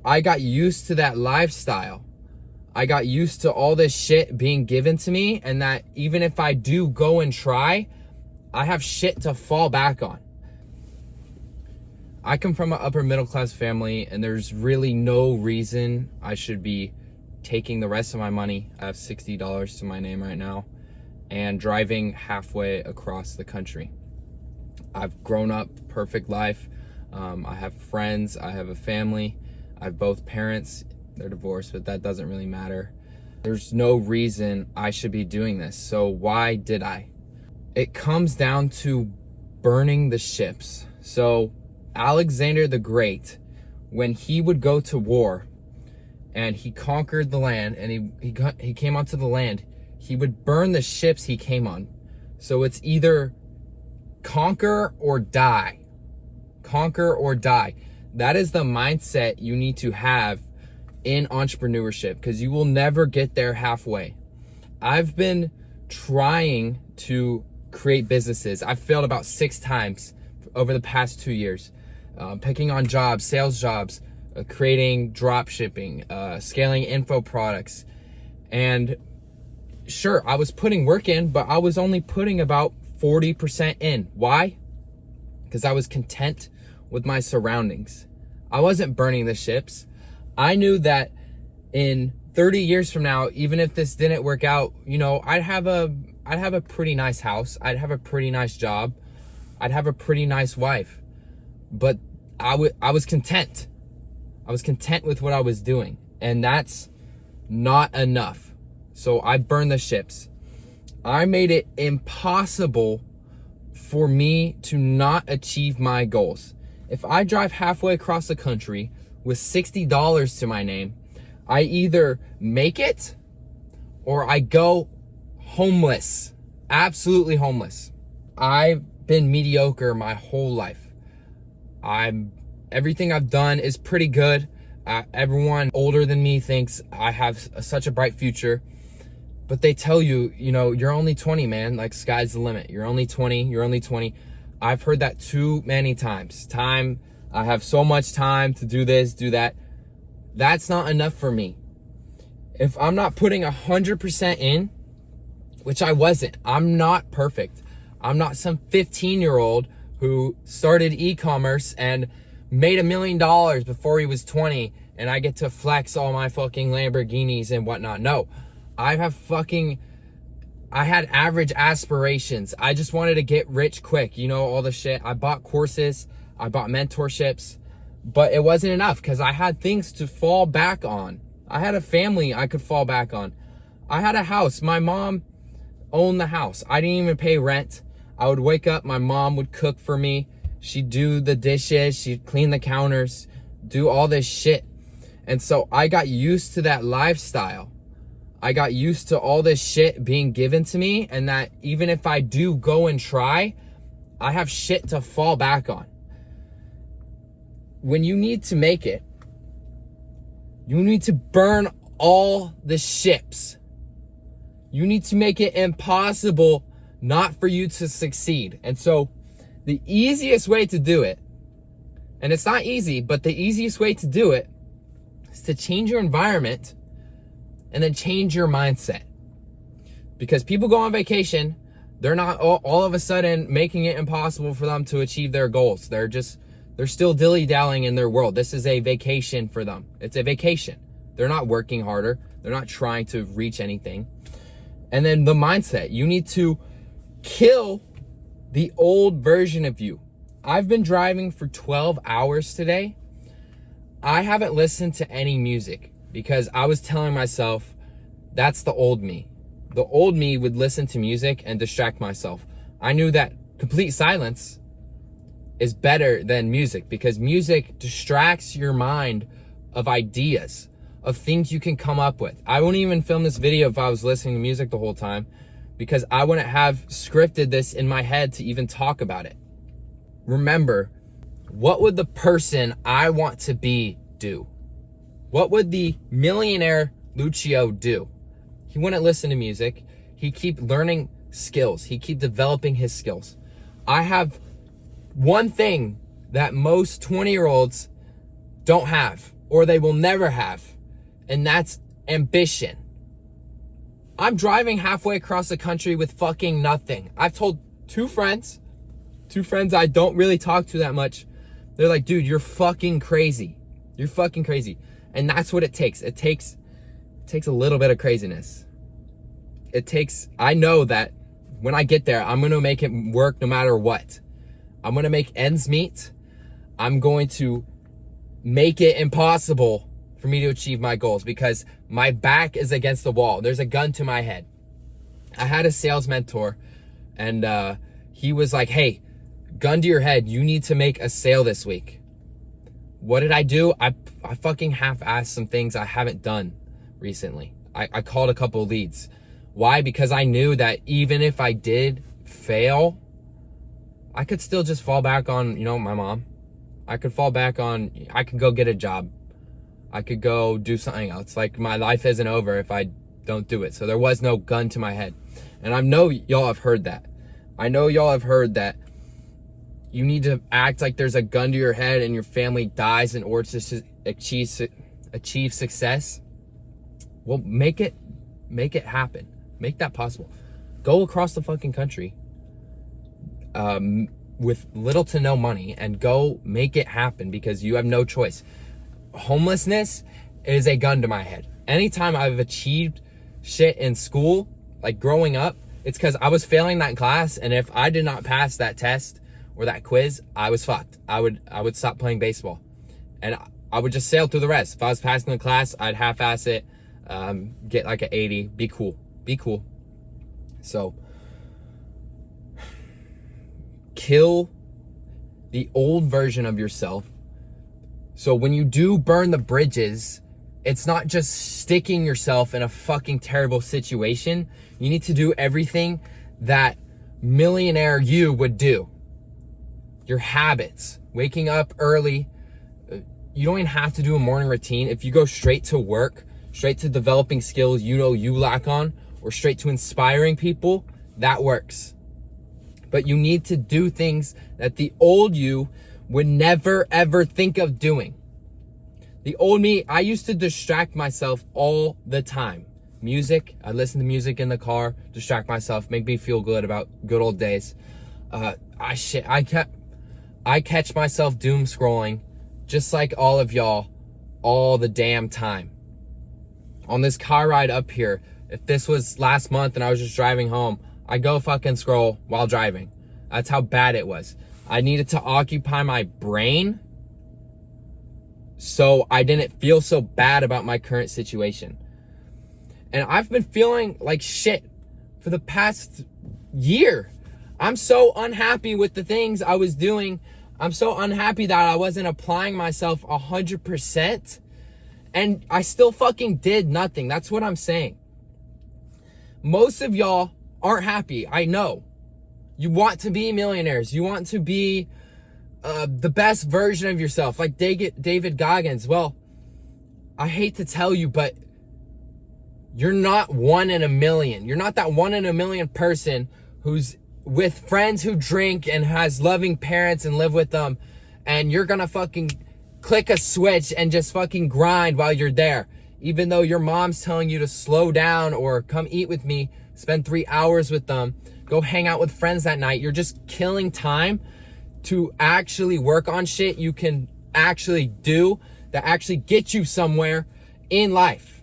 I got used to that lifestyle. I got used to all this shit being given to me, and that even if I do go and try, I have shit to fall back on. I come from an upper middle class family, and there's really no reason I should be taking the rest of my money. I have $60 to my name right now and driving halfway across the country. I've grown up, perfect life. I have friends, I have a family, I have both parents. They're divorced, but that doesn't really matter. There's no reason I should be doing this. So why did I? It comes down to burning the ships. So Alexander the Great, when he would go to war and he conquered the land and he came onto the land, he would burn the ships he came on. So it's either conquer or die. Conquer or die. That is the mindset you need to have in entrepreneurship, because you will never get there halfway. I've been trying to create businesses. I've failed about 6 times over the past 2 years. Picking on jobs, sales jobs, creating drop shipping, scaling info products. And sure, I was putting work in, but I was only putting about 40% in. Why? Because I was content with my surroundings. I wasn't burning the ships. I knew that in 30 years from now, even if this didn't work out, I'd have a pretty nice house. I'd have a pretty nice job. I'd have a pretty nice wife. But I was content. I was content with what I was doing. And that's not enough. So I burned the ships. I made it impossible for me to not achieve my goals. If I drive halfway across the country with $60 to my name, I either make it or I go homeless, absolutely homeless. I've been mediocre my whole life. Everything I've done is pretty good. Everyone older than me thinks I have such a bright future, but they tell you, you're only 20, man. Like, sky's the limit. You're only 20. You're only 20. I've heard that too many times. I have so much time to do this, do that. That's not enough for me. If I'm not putting 100% in, which I wasn't, I'm not perfect. I'm not some 15-year-old who started e-commerce and made $1 million before he was 20, and I get to flex all my fucking Lamborghinis and whatnot. No, I had average aspirations. I just wanted to get rich quick, all the shit. I bought courses, I bought mentorships, but it wasn't enough because I had things to fall back on. I had a family I could fall back on. I had a house. My mom owned the house. I didn't even pay rent. I would wake up, my mom would cook for me. She'd do the dishes, she'd clean the counters, do all this shit. And so I got used to that lifestyle. I got used to all this shit being given to me, and that even if I do go and try, I have shit to fall back on. When you need to make it, you need to burn all the ships. You need to make it impossible not for you to succeed. And so the easiest way to do it, and it's not easy, but the easiest way to do it is to change your environment and then change your mindset. Because people go on vacation, they're not all of a sudden making it impossible for them to achieve their goals. They're still dilly-dallying in their world. This is a vacation for them. It's a vacation. They're not working harder. They're not trying to reach anything. And then the mindset, you need to kill the old version of you. I've been driving for 12 hours today. I haven't listened to any music because I was telling myself that's the old me. The old me would listen to music and distract myself. I knew that complete silence is better than music because music distracts your mind of ideas, of things you can come up with. I wouldn't even film this video if I was listening to music the whole time, because I wouldn't have scripted this in my head to even talk about it. Remember, what would the person I want to be do? What would the millionaire Lucio do? He wouldn't listen to music. He'd keep learning skills. He'd keep developing his skills. I have one thing that most 20-year-olds don't have, or they will never have. And that's ambition. I'm driving halfway across the country with fucking nothing. I've told two friends I don't really talk to that much. They're like, dude, you're fucking crazy. You're fucking crazy. And that's what it takes. It takes a little bit of craziness. I know that when I get there, I'm going to make it work no matter what. I'm going to make ends meet. I'm going to make it impossible for me to achieve my goals because my back is against the wall. There's a gun to my head. I had a sales mentor and he was like, hey, gun to your head, you need to make a sale this week. What did I do? I fucking half-assed some things I haven't done recently. I called a couple of leads. Why? Because I knew that even if I did fail, I could still just fall back on, my mom. I could fall back on, I could go get a job. I could go do something else. Like, my life isn't over if I don't do it. So there was no gun to my head. And I know y'all have heard that. I know y'all have heard that you need to act like there's a gun to your head and your family dies in order to achieve success. Well, make it happen. Make that possible. Go across the fucking country with little to no money and go make it happen because you have no choice. Homelessness is a gun to my head. Anytime I've achieved shit in school, like growing up, it's because I was failing that class, and if I did not pass that test or that quiz, I was fucked. I would stop playing baseball, and I would just sail through the rest. If I was passing the class, I'd half-ass it, get like an 80, be cool. So, kill the old version of yourself. So when you do burn the bridges, it's not just sticking yourself in a fucking terrible situation. You need to do everything that millionaire you would do. Your habits, waking up early. You don't even have to do a morning routine. If you go straight to work, straight to developing skills you lack on, or straight to inspiring people, that works. But you need to do things that the old you would never ever think of doing. The old me, I used to distract myself all the time. Music, I listen to music in the car, distract myself, make me feel good about good old days. I catch myself doom scrolling, just like all of y'all, all the damn time. On this car ride up here, if this was last month and I was just driving home, I go fucking scroll while driving. That's how bad it was. I needed to occupy my brain so I didn't feel so bad about my current situation. And I've been feeling like shit for the past year. I'm so unhappy with the things I was doing. I'm so unhappy that I wasn't applying myself 100%. And I still fucking did nothing. That's what I'm saying. Most of y'all aren't happy. I know. You want to be millionaires. You want to be the best version of yourself, like David Goggins. Well, I hate to tell you, but you're not 1 in a million. You're not that 1 in a million person who's with friends who drink and has loving parents and live with them, and you're gonna fucking click a switch and just fucking grind while you're there. Even though your mom's telling you to slow down or come eat with me, spend 3 hours with them, go hang out with friends that night. You're just killing time to actually work on shit you can actually do that actually get you somewhere in life.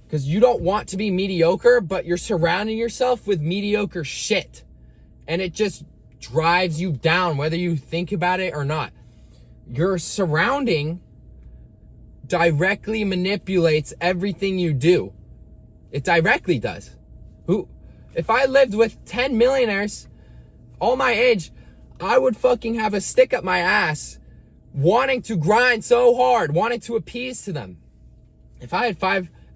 Because you don't want to be mediocre, but you're surrounding yourself with mediocre shit. And it just drives you down, whether you think about it or not. Your surrounding directly manipulates everything you do. It directly does. If I lived with 10 millionaires all my age, I would fucking have a stick up my ass wanting to grind so hard, wanting to appease to them. If I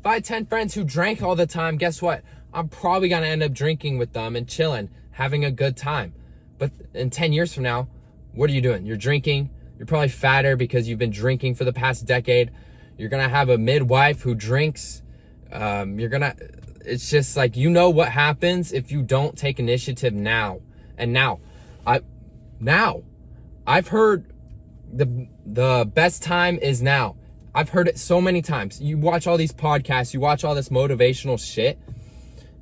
had 10 friends who drank all the time, guess what? I'm probably going to end up drinking with them and chilling, having a good time. But in 10 years from now, what are you doing? You're drinking. You're probably fatter because you've been drinking for the past decade. You're going to have a midwife who drinks. It's just like, you know what happens if you don't take initiative now. And I've heard the best time is now. I've heard it so many times. You watch all these podcasts, you watch all this motivational shit,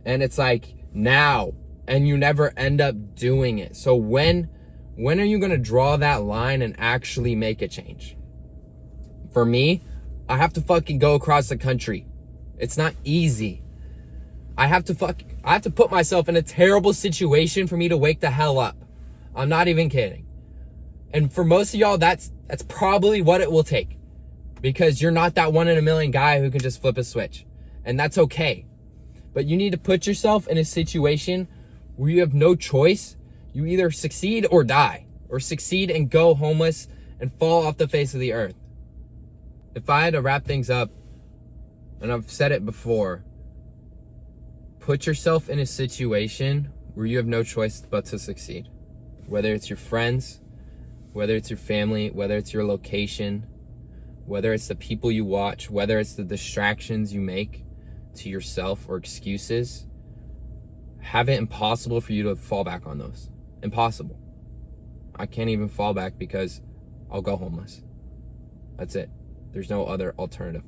and it's like, now, and you never end up doing it. So when are you gonna draw that line and actually make a change? For me, I have to fucking go across the country. It's not easy. I have to put myself in a terrible situation for me to wake the hell up. I'm not even kidding. And for most of y'all, that's probably what it will take, because you're not that 1 in a million guy who can just flip a switch, and that's okay. But you need to put yourself in a situation where you have no choice. You either succeed or die, or succeed and go homeless and fall off the face of the earth. If I had to wrap things up, and I've said it before, put yourself in a situation where you have no choice but to succeed. Whether it's your friends, whether it's your family, whether it's your location, whether it's the people you watch, whether it's the distractions you make to yourself or excuses, have it impossible for you to fall back on those. Impossible. I can't even fall back because I'll go homeless. That's it. There's no other alternative.